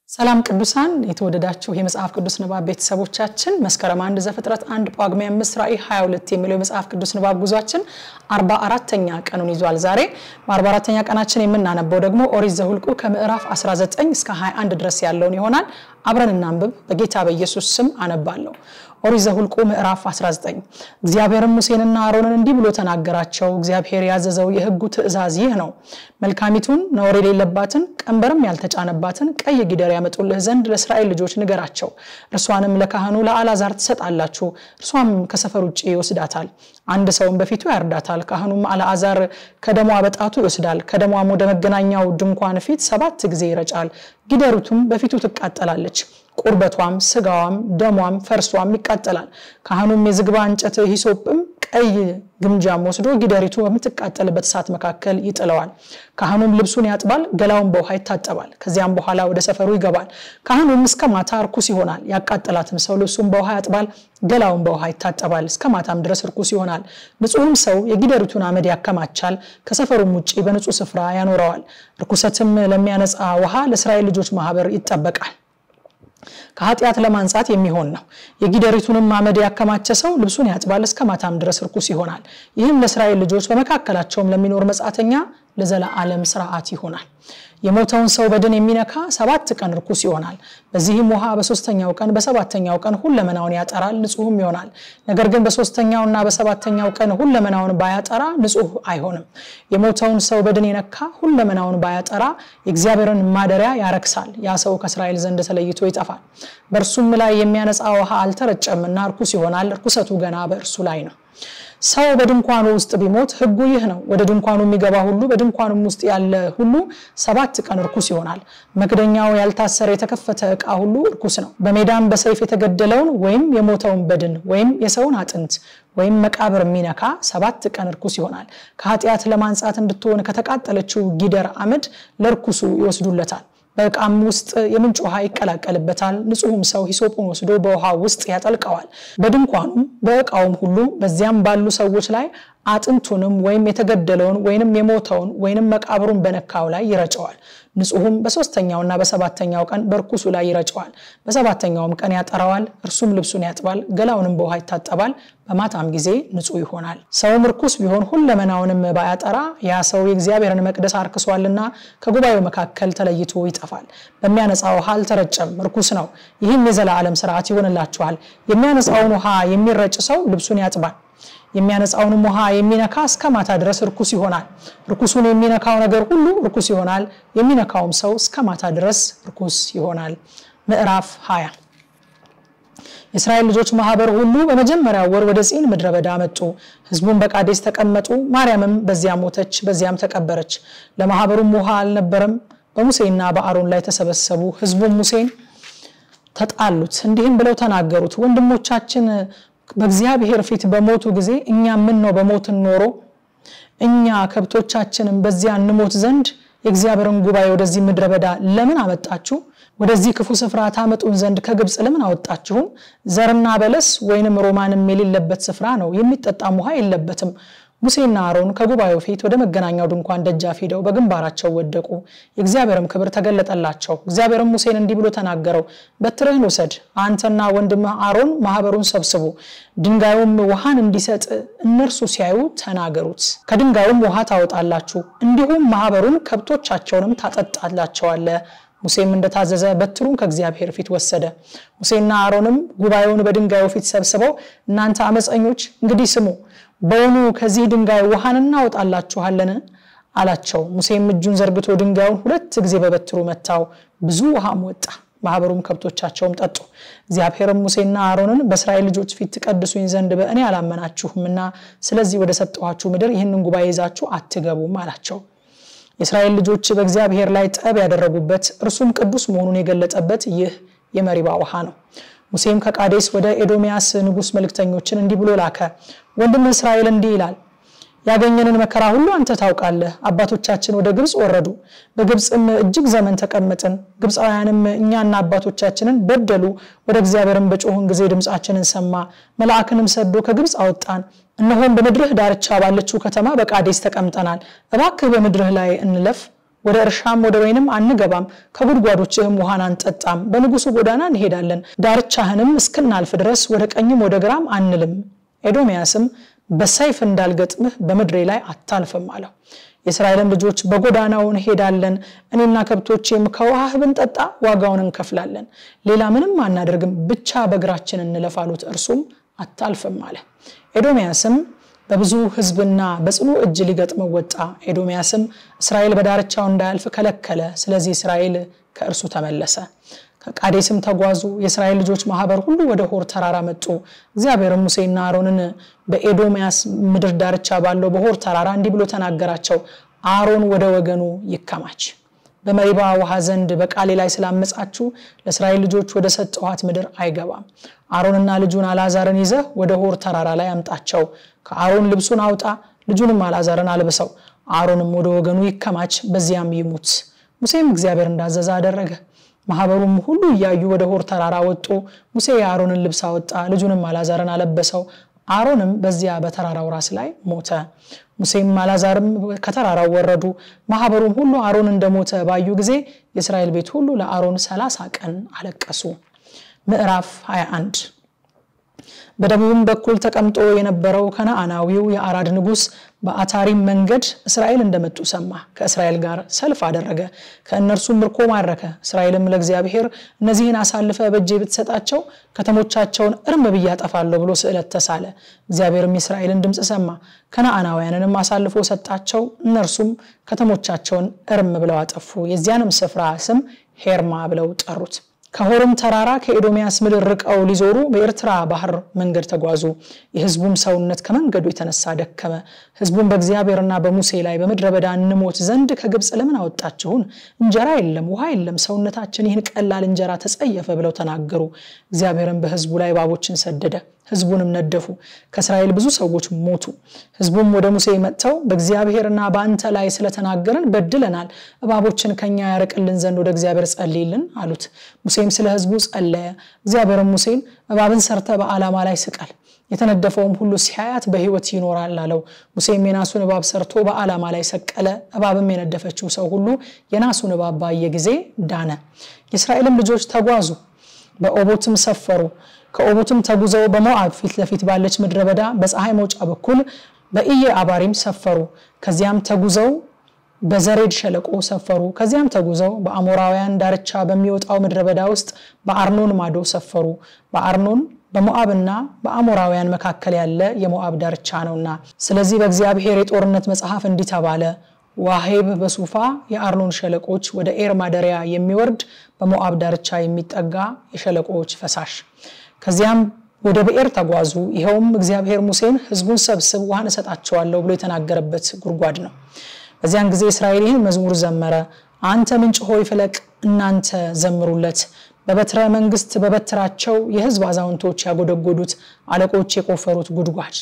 ሰላም ቅዱሳን የተወደዳችሁ የመጽሐፍ ቅዱስ ንባብ ቤተሰቦቻችን መስከረም 1 ዘፍጥረት 1 ጳጉሜ 5 ራዕይ 22 የሚለው የመጽሐፍ ቅዱስ ንባብ ጉዟችን 44ኛ ቀኑን ይዟል። ዛሬ በ44ኛ ቀናችን የምናነበው ደግሞ ኦሪት ዘኍልቍ ከምዕራፍ 19 እስከ 21 ድረስ ያለውን ይሆናል። አብረን እናንብብ። በጌታ በኢየሱስ ስም አነባለሁ። ኦሪት ዘኍልቍ ምዕራፍ 19 እግዚአብሔርም ሙሴንና አሮንን እንዲህ ብሎ ተናገራቸው። እግዚአብሔር ያዘዘው የሕጉ ትእዛዝ ይህ ነው። መልካሚቱን ነውር የሌለባትን ቀንበርም ያልተጫነባትን ቀይ ጊደር ያመጡልህ ዘንድ ለእስራኤል ልጆች ንገራቸው። እርሷንም ለካህኑ ለአልዓዛር ትሰጣላችሁ። እርሷም ከሰፈር ውጪ ይወስዳታል። አንድ ሰውም በፊቱ ያርዳታል። ካህኑም አልዓዛር ከደሟ በጣቱ ይወስዳል። ከደሟም ወደ መገናኛው ድንኳን ፊት 7 ጊዜ ይረጫል። ጊደሪቱም በፊቱ ትቃጠላለች። ቁርበቷም ስጋዋም ደሟም ፈርሷም ይቃጠላል። ካህኑም የዝግባ እንጨት ሂሶጵም ቀይ ግምጃም ወስዶ ጊደሪቱ በምትቃጠልበት እሳት መካከል ይጥለዋል። ካህኑም ልብሱን ያጥባል፣ ገላውን በውሃ ይታጠባል። ከዚያም በኋላ ወደ ሰፈሩ ይገባል። ካህኑም እስከ ማታ ርኩስ ይሆናል። ያቃጠላትም ሰው ልብሱን በውሃ ያጥባል፣ ገላውን በውሃ ይታጠባል፣ እስከ ማታም ድረስ ርኩስ ይሆናል። ንጹህም ሰው የጊደሪቱን አመድ ያከማቻል፣ ከሰፈሩም ውጪ በንጹህ ስፍራ ያኖረዋል። ርኩሰትም ለሚያነጻ ውሃ ለእስራኤል ልጆች ማህበር ይጠበቃል። ከኃጢአት ለማንጻት የሚሆን ነው። የጊደሪቱንም አመድ ያከማቸ ሰው ልብሱን ያጥባል፣ እስከ ማታም ድረስ ርኩስ ይሆናል። ይህም ለእስራኤል ልጆች በመካከላቸውም ለሚኖር መጻተኛ ለዘላለም ሥርዓት ይሆናል። የሞተውን ሰው በድን የሚነካ 7 ቀን ርኩስ ይሆናል። በዚህም ውሃ በ3ኛው ቀን በ7ኛው ቀን ሁለመናውን ያጠራል፣ ንጹህም ይሆናል። ነገር ግን በ3ኛውና በ7ኛው ቀን ሁለመናውን ባያጠራ ንጹህ አይሆንም። የሞተውን ሰው በድን የነካ ሁለመናውን ባያጠራ የእግዚአብሔርን ማደሪያ ያረክሳል። ያ ሰው ከእስራኤል ዘንድ ተለይቶ ይጠፋል። በእርሱም ላይ የሚያነጻ ውሃ አልተረጨምና ርኩስ ይሆናል። ርኩሰቱ ገና በእርሱ ላይ ነው። ሰው በድንኳኑ ውስጥ ቢሞት ሕጉ ይህ ነው። ወደ ድንኳኑ የሚገባ ሁሉ በድንኳኑም ውስጥ ያለ ሁሉ 7 ቀን ርኩስ ይሆናል። መክደኛው ያልታሰረ የተከፈተ ዕቃ ሁሉ ርኩስ ነው። በሜዳም በሰይፍ የተገደለውን ወይም የሞተውን በድን ወይም የሰውን አጥንት ወይም መቃብር የሚነካ 7 ቀን ርኩስ ይሆናል። ከኃጢአት ለማንጻት እንድትሆን ከተቃጠለችው ጊደር አመድ ለርኩሱ ይወስዱለታል። በዕቃም ውስጥ የምንጭ ውሃ ይቀላቀልበታል። ንጹህም ሰው ሂሶፑን ወስዶ በውሃ ውስጥ ያጠልቀዋል። በድንኳኑም በዕቃውም ሁሉ በዚያም ባሉ ሰዎች ላይ አጥንቱንም ወይም የተገደለውን ወይንም የሞተውን ወይንም መቃብሩን በነካው ላይ ይረጨዋል። ንጹህም በ3ኛውና በ7ኛው ቀን በርኩሱ ላይ ይረጨዋል። በ7ኛውም ቀን ያጠራዋል። እርሱም ልብሱን ያጥባል፣ ገላውንም በውሃ ይታጠባል። በማታም ጊዜ ንጹህ ይሆናል። ሰውም ርኩስ ቢሆን ሁለመናውንም ባያጠራ ያ ሰው የእግዚአብሔርን መቅደስ አርክሷልና ከጉባኤው መካከል ተለይቶ ይጠፋል። በሚያነጻ ውሃ አልተረጨም፣ ርኩስ ነው። ይህም የዘላለም ሥርዓት ይሆንላችኋል። የሚያነጻውን ውሃ የሚረጭ ሰው ልብሱን ያጥባል። የሚያነጻውንም ውሃ የሚነካ እስከ ማታ ድረስ ርኩስ ይሆናል። ርኩሱን የሚነካው ነገር ሁሉ ርኩስ ይሆናል። የሚነካውም ሰው እስከ ማታ ድረስ ርኩስ ይሆናል። ምዕራፍ 20 የእስራኤል ልጆች ማህበር ሁሉ በመጀመሪያው ወር ወደ ጺን ምድረ በዳ መጡ። ሕዝቡም በቃዴስ ተቀመጡ። ማርያምም በዚያ ሞተች፣ በዚያም ተቀበረች። ለማህበሩም ውሃ አልነበረም። በሙሴና በአሮን ላይ ተሰበሰቡ። ሕዝቡም ሙሴን ተጣሉት፣ እንዲህም ብለው ተናገሩት። ወንድሞቻችን በእግዚአብሔር ፊት በሞቱ ጊዜ እኛ ምን ነው በሞትን ኖሮ እኛ ከብቶቻችንን በዚያ እንሞት ዘንድ የእግዚአብሔርን ጉባኤ ወደዚህ ምድረ በዳ ለምን አመጣችሁ? ወደዚህ ክፉ ስፍራ ታመጡን ዘንድ ከግብጽ ለምን አወጣችሁ? ዘርና በለስ ወይንም ሮማንም የሌለበት ስፍራ ነው፣ የሚጠጣም ውሃ የለበትም። ሙሴና አሮን ከጉባኤው ፊት ወደ መገናኛው ድንኳን ደጃፍ ሄደው በግንባራቸው ወደቁ። የእግዚአብሔርም ክብር ተገለጠላቸው። እግዚአብሔርም ሙሴን እንዲህ ብሎ ተናገረው። በትርህን ውሰድ፣ አንተና ወንድምህ አሮን ማህበሩን ሰብስቡ። ድንጋዩም ውሃን እንዲሰጥ እነርሱ ሲያዩ ተናገሩት። ከድንጋዩም ውሃ ታወጣላችሁ፣ እንዲሁም ማህበሩን ከብቶቻቸውንም ታጠጣላቸዋለህ። ሙሴም እንደታዘዘ በትሩን ከእግዚአብሔር ፊት ወሰደ። ሙሴና አሮንም ጉባኤውን በድንጋዩ ፊት ሰብስበው እናንተ አመፀኞች እንግዲህ ስሙ፣ በውኑ ከዚህ ድንጋይ ውሃን እናወጣላችኋለን አላቸው። ሙሴም እጁን ዘርግቶ ድንጋዩን 2 ጊዜ በበትሩ መታው፣ ብዙ ውሃም ወጣ። ማህበሩም ከብቶቻቸውም ጠጡ። እግዚአብሔርም ሙሴና አሮንን በእስራኤል ልጆች ፊት ተቀድሱኝ ዘንድ በእኔ አላመናችሁምና ስለዚህ ወደ ሰጠኋችሁ ምድር ይህንን ጉባኤ ይዛችሁ አትገቡም አላቸው። የእስራኤል ልጆች በእግዚአብሔር ላይ ጠብ ያደረጉበት እርሱም ቅዱስ መሆኑን የገለጠበት ይህ የመሪባ ውሃ ነው። ሙሴም ከቃዴስ ወደ ኤዶሚያስ ንጉስ መልእክተኞችን እንዲህ ብሎ ላከ። ወንድም እስራኤል እንዲህ ይላል፣ ያገኘንን መከራ ሁሉ አንተ ታውቃለህ። አባቶቻችን ወደ ግብጽ ወረዱ፣ በግብጽም እጅግ ዘመን ተቀመጥን። ግብጻውያንም እኛና አባቶቻችንን በደሉ። ወደ እግዚአብሔርም በጮህን ጊዜ ድምጻችንን ሰማ፣ መልአክንም ሰዶ ከግብጽ አወጣን። እነሆም በምድርህ ዳርቻ ባለችው ከተማ በቃዴስ ተቀምጠናል። እባክህ በምድርህ ላይ እንለፍ ወደ እርሻም ወደ ወይንም አንገባም ከጉድጓዶችህም ውሃን አንጠጣም በንጉሱ ጎዳና እንሄዳለን ዳርቻህንም እስክናልፍ ድረስ ወደ ቀኝም ወደ ግራም አንልም ኤዶምያስም በሰይፍ እንዳልገጥምህ በመድሬ ላይ አታልፈም አለው የእስራኤልም ልጆች በጎዳናው እንሄዳለን እኔና ከብቶቼም ከውሃህ ብንጠጣ ዋጋውን እንከፍላለን ሌላ ምንም አናደርግም ብቻ በእግራችን እንለፋሉት እርሱም አታልፈም አለ ኤዶምያስም በብዙ ህዝብና በጽኑ እጅ ሊገጥመው ወጣ ኤዶምያስም እስራኤል በዳርቻው እንዳያልፍ ከለከለ ስለዚህ እስራኤል ከእርሱ ተመለሰ ከቃዴስም ተጓዙ የእስራኤል ልጆች ማህበር ሁሉ ወደ ሆር ተራራ መጡ እግዚአብሔር ሙሴና አሮንን በኤዶምያስ ምድር ዳርቻ ባለው በሆር ተራራ እንዲህ ብሎ ተናገራቸው አሮን ወደ ወገኑ ይከማች በመሪባ ውሃ ዘንድ በቃሌ ላይ ስላመጻችሁ ለእስራኤል ልጆች ወደ ሰጠዋት ምድር አይገባም አሮንና ልጁን አልዓዛርን ይዘህ ወደ ሆር ተራራ ላይ አምጣቸው ከአሮን ልብሱን አውጣ ልጁንም አልዓዛርን አልብሰው አሮንም ወደ ወገኑ ይከማች በዚያም ይሙት ሙሴም እግዚአብሔር እንዳዘዘ አደረገ ማህበሩም ሁሉ ያዩ ወደ ሆር ተራራ ወጡ ሙሴ የአሮንን ልብስ አወጣ ልጁንም አልዓዛርን አለበሰው አሮንም በዚያ በተራራው ራስ ላይ ሞተ ሙሴም አልዓዛርም ከተራራው ወረዱ ማህበሩም ሁሉ አሮን እንደሞተ ባዩ ጊዜ የእስራኤል ቤት ሁሉ ለአሮን 30 ቀን አለቀሱ ምዕራፍ 21 በደቡብም በኩል ተቀምጦ የነበረው ከነዓናዊው የአራድ ንጉስ በአታሪም መንገድ እስራኤል እንደመጡ ሰማ ከእስራኤል ጋር ሰልፍ አደረገ ከእነርሱም ምርኮ ማረከ እስራኤልም ለእግዚአብሔር እነዚህን አሳልፈ በእጄ ብትሰጣቸው ከተሞቻቸውን እርም ብያጠፋለሁ ብሎ ስዕለት ተሳለ እግዚአብሔርም እስራኤልን ድምጽ ሰማ ከነዓናውያንንም አሳልፎ ሰጣቸው እነርሱም ከተሞቻቸውን እርም ብለው አጠፉ የዚያንም ስፍራ ስም ሄርማ ብለው ጠሩት ከሆርም ተራራ ከኤዶምያስ ምድር ርቀው ሊዞሩ በኤርትራ ባህር መንገድ ተጓዙ የህዝቡም ሰውነት ከመንገዱ የተነሳ ደከመ ህዝቡም በእግዚአብሔርና በሙሴ ላይ በመድረ በዳ እንሞት ዘንድ ከግብጽ ለምን አወጣችሁን እንጀራ የለም ውሃ የለም ሰውነታችን ይህን ቀላል እንጀራ ተጸየፈ ብለው ተናገሩ እግዚአብሔርም በህዝቡ ላይ እባቦችን ሰደደ ህዝቡንም ነደፉ ከእስራኤል ብዙ ሰዎች ሞቱ ህዝቡም ወደ ሙሴ መጥተው በእግዚአብሔርና በአንተ ላይ ስለተናገረን በድለናል እባቦችን ከኛ ያርቅልን ዘንድ ወደ እግዚአብሔር ጸልይልን አሉት ሙሴም ስለ ህዝቡ ጸለየ እግዚአብሔርም ሙሴን እባብን ሰርተ በዓላማ ላይ ስቀል የተነደፈውም ሁሉ ሲያያት በህይወት ይኖራል አለው ሙሴም የናሱን እባብ ሰርቶ በዓላማ ላይ ሰቀለ እባብም የነደፈችው ሰው ሁሉ የናሱን እባብ ባየ ጊዜ ዳነ የእስራኤልም ልጆች ተጓዙ በኦቦትም ሰፈሩ ከኦቦትም ተጉዘው በሞዓብ ፊት ለፊት ባለች ምድረ በዳ በፀሐይ መውጫ በኩል በኢየ አባሪም ሰፈሩ ከዚያም ተጉዘው በዘሬድ ሸለቆ ሰፈሩ ከዚያም ተጉዘው በአሞራውያን ዳርቻ በሚወጣው ምድረ በዳ ውስጥ በአርኖን ማዶ ሰፈሩ በአርኖን በሞዓብና በአሞራውያን መካከል ያለ የሞዓብ ዳርቻ ነውና ስለዚህ በእግዚአብሔር የጦርነት መጽሐፍ እንዲተባለ ዋሄብ በሱፋ የአርኖን ሸለቆች ወደ ኤር ማደሪያ የሚወርድ በሞዓብ ዳርቻ የሚጠጋ የሸለቆች ፈሳሽ ከዚያም ወደ ብኤር ተጓዙ ይሄውም እግዚአብሔር ሙሴን ህዝቡን ሰብስብ ውሃን ሰጣቸዋለሁ ብሎ የተናገረበት ጉድጓድ ነው በዚያን ጊዜ እስራኤል ይህን መዝሙር ዘመረ አንተ ምንጭ ሆይ ፍለቅ እናንተ ዘምሩለት በበትረ መንግስት በበትራቸው የህዝብ አዛውንቶች ያጎደጎዱት አለቆች የቆፈሩት ጉድጓድ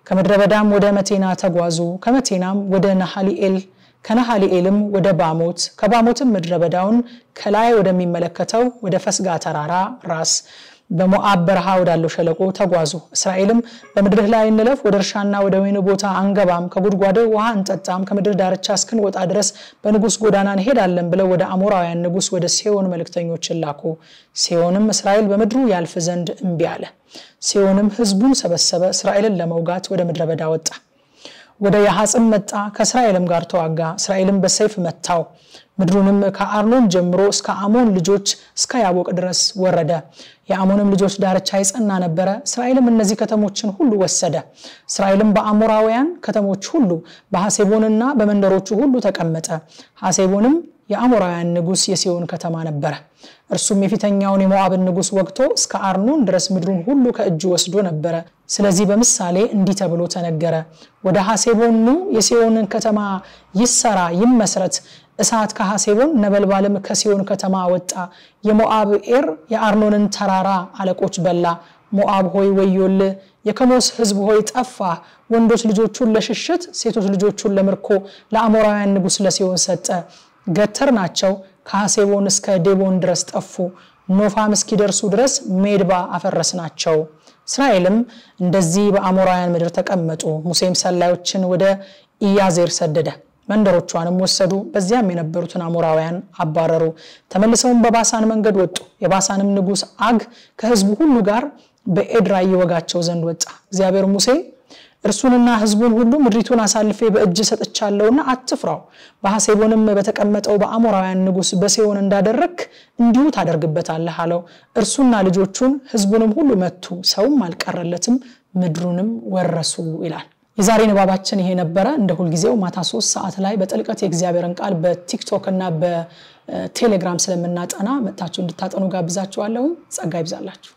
ከመድረ በዳም ወደ መቴና ተጓዙ ከመቴናም ወደ ነሐሊኤል ከነሐሊኤልም ወደ ባሞት ከባሞትም ምድረ በዳውን ከላይ ወደሚመለከተው ወደ ፈስጋ ተራራ ራስ በሞዓብ በረሃ ወዳለው ሸለቆ ተጓዙ እስራኤልም በመድር ላይ እንለፍ ወደ እርሻና ወደ ወይኑ ቦታ አንገባም ከጉድጓዱ ውሃ እንጠጣም ከምድር ዳርቻ እስክንወጣ ድረስ በንጉስ ጎዳና እንሄዳለን ብለው ወደ አሞራውያን ንጉስ ወደ ሴዮን መልእክተኞችን ላኩ ሴዮንም እስራኤል በመድሩ ያልፍ ዘንድ እንቢ አለ ሴዮንም ህዝቡን ሰበሰበ እስራኤልን ለመውጋት ወደ ምድረ በዳ ወጣ ወደ ያሐጽም መጣ ከእስራኤልም ጋር ተዋጋ እስራኤልም በሰይፍ መታው ምድሩንም ከአርኖን ጀምሮ እስከ አሞን ልጆች እስከ ያቦቅ ድረስ ወረደ የአሞንም ልጆች ዳርቻ ይጸና ነበር እስራኤልም እነዚህ ከተሞችን ሁሉ ወሰደ እስራኤልም በአሞራውያን ከተሞች ሁሉ በሐሴቦንና በመንደሮቹ ሁሉ ተቀመጠ ሐሴቦንም የአሞራውያን ንጉስ የሲዮን ከተማ ነበር እርሱም የፊተኛውን የሞዓብን ንጉስ ወቅቶ እስከ አርኖን ድረስ ምድሩን ሁሉ ከእጁ ወስዶ ነበር ስለዚህ በምሳሌ እንዲህ ተብሎ ተነገረ ወደ ሐሴቦኑ የሲዮንን ከተማ ይሰራ ይመስረት እሳት ከሐሴቦን ነበልባልም ከሲዮን ከተማ ወጣ የሞዓብ ኤር የአርኖንን ተራራ አለቆች በላ ሞዓብ ሆይ ወዮል የከሞስ ህዝብ ሆይ ጠፋ ወንዶች ልጆቹን ለሽሽት ሴቶች ልጆቹን ለምርኮ ለአሞራውያን ንጉስ ለሲዮን ሰጠ ገተር ናቸው ከሐሴቦን እስከ ዴቦን ድረስ ጠፉ ኖፋም እስኪደርሱ ድረስ ሜድባ አፈረስናቸው እስራኤልም እንደዚህ በአሞራውያን ምድር ተቀመጡ ሙሴም ሰላዮችን ወደ ኢያዜር ሰደደ መንደሮቿንም ወሰዱ በዚያም የነበሩትን አሞራውያን አባረሩ ተመልሰውም በባሳን መንገድ ወጡ የባሳንም ንጉስ አግ ከህዝቡ ሁሉ ጋር በኤድራይ ይወጋቸው ዘንድ ወጣ እግዚአብሔር ሙሴ እርሱንና ህዝቡን ሁሉ ምድሪቱን አሳልፌ በእጅ ሰጥቻለሁና አትፍራው በሐሴቦንም በተቀመጠው በአሞራውያን ንጉስ በሴዮን እንዳደረክ እንዲሁ ታደርግበታለህ አለው እርሱና ልጆቹን ህዝቡንም ሁሉ መቱ ሰውም አልቀረለትም ምድሩንም ወረሱ ይላል የዛሬ ንባባችን ይሄ ነበር እንደ ሁሉ ጊዜው ማታ 3 ሰዓት ላይ በጥልቀት የእግዚአብሔርን ቃል በቲክቶክ እና በቴሌግራም ስለምናጠና መጣችሁ እንድታጠኑ ጋብዛችኋለሁ ጸጋ ይብዛላችሁ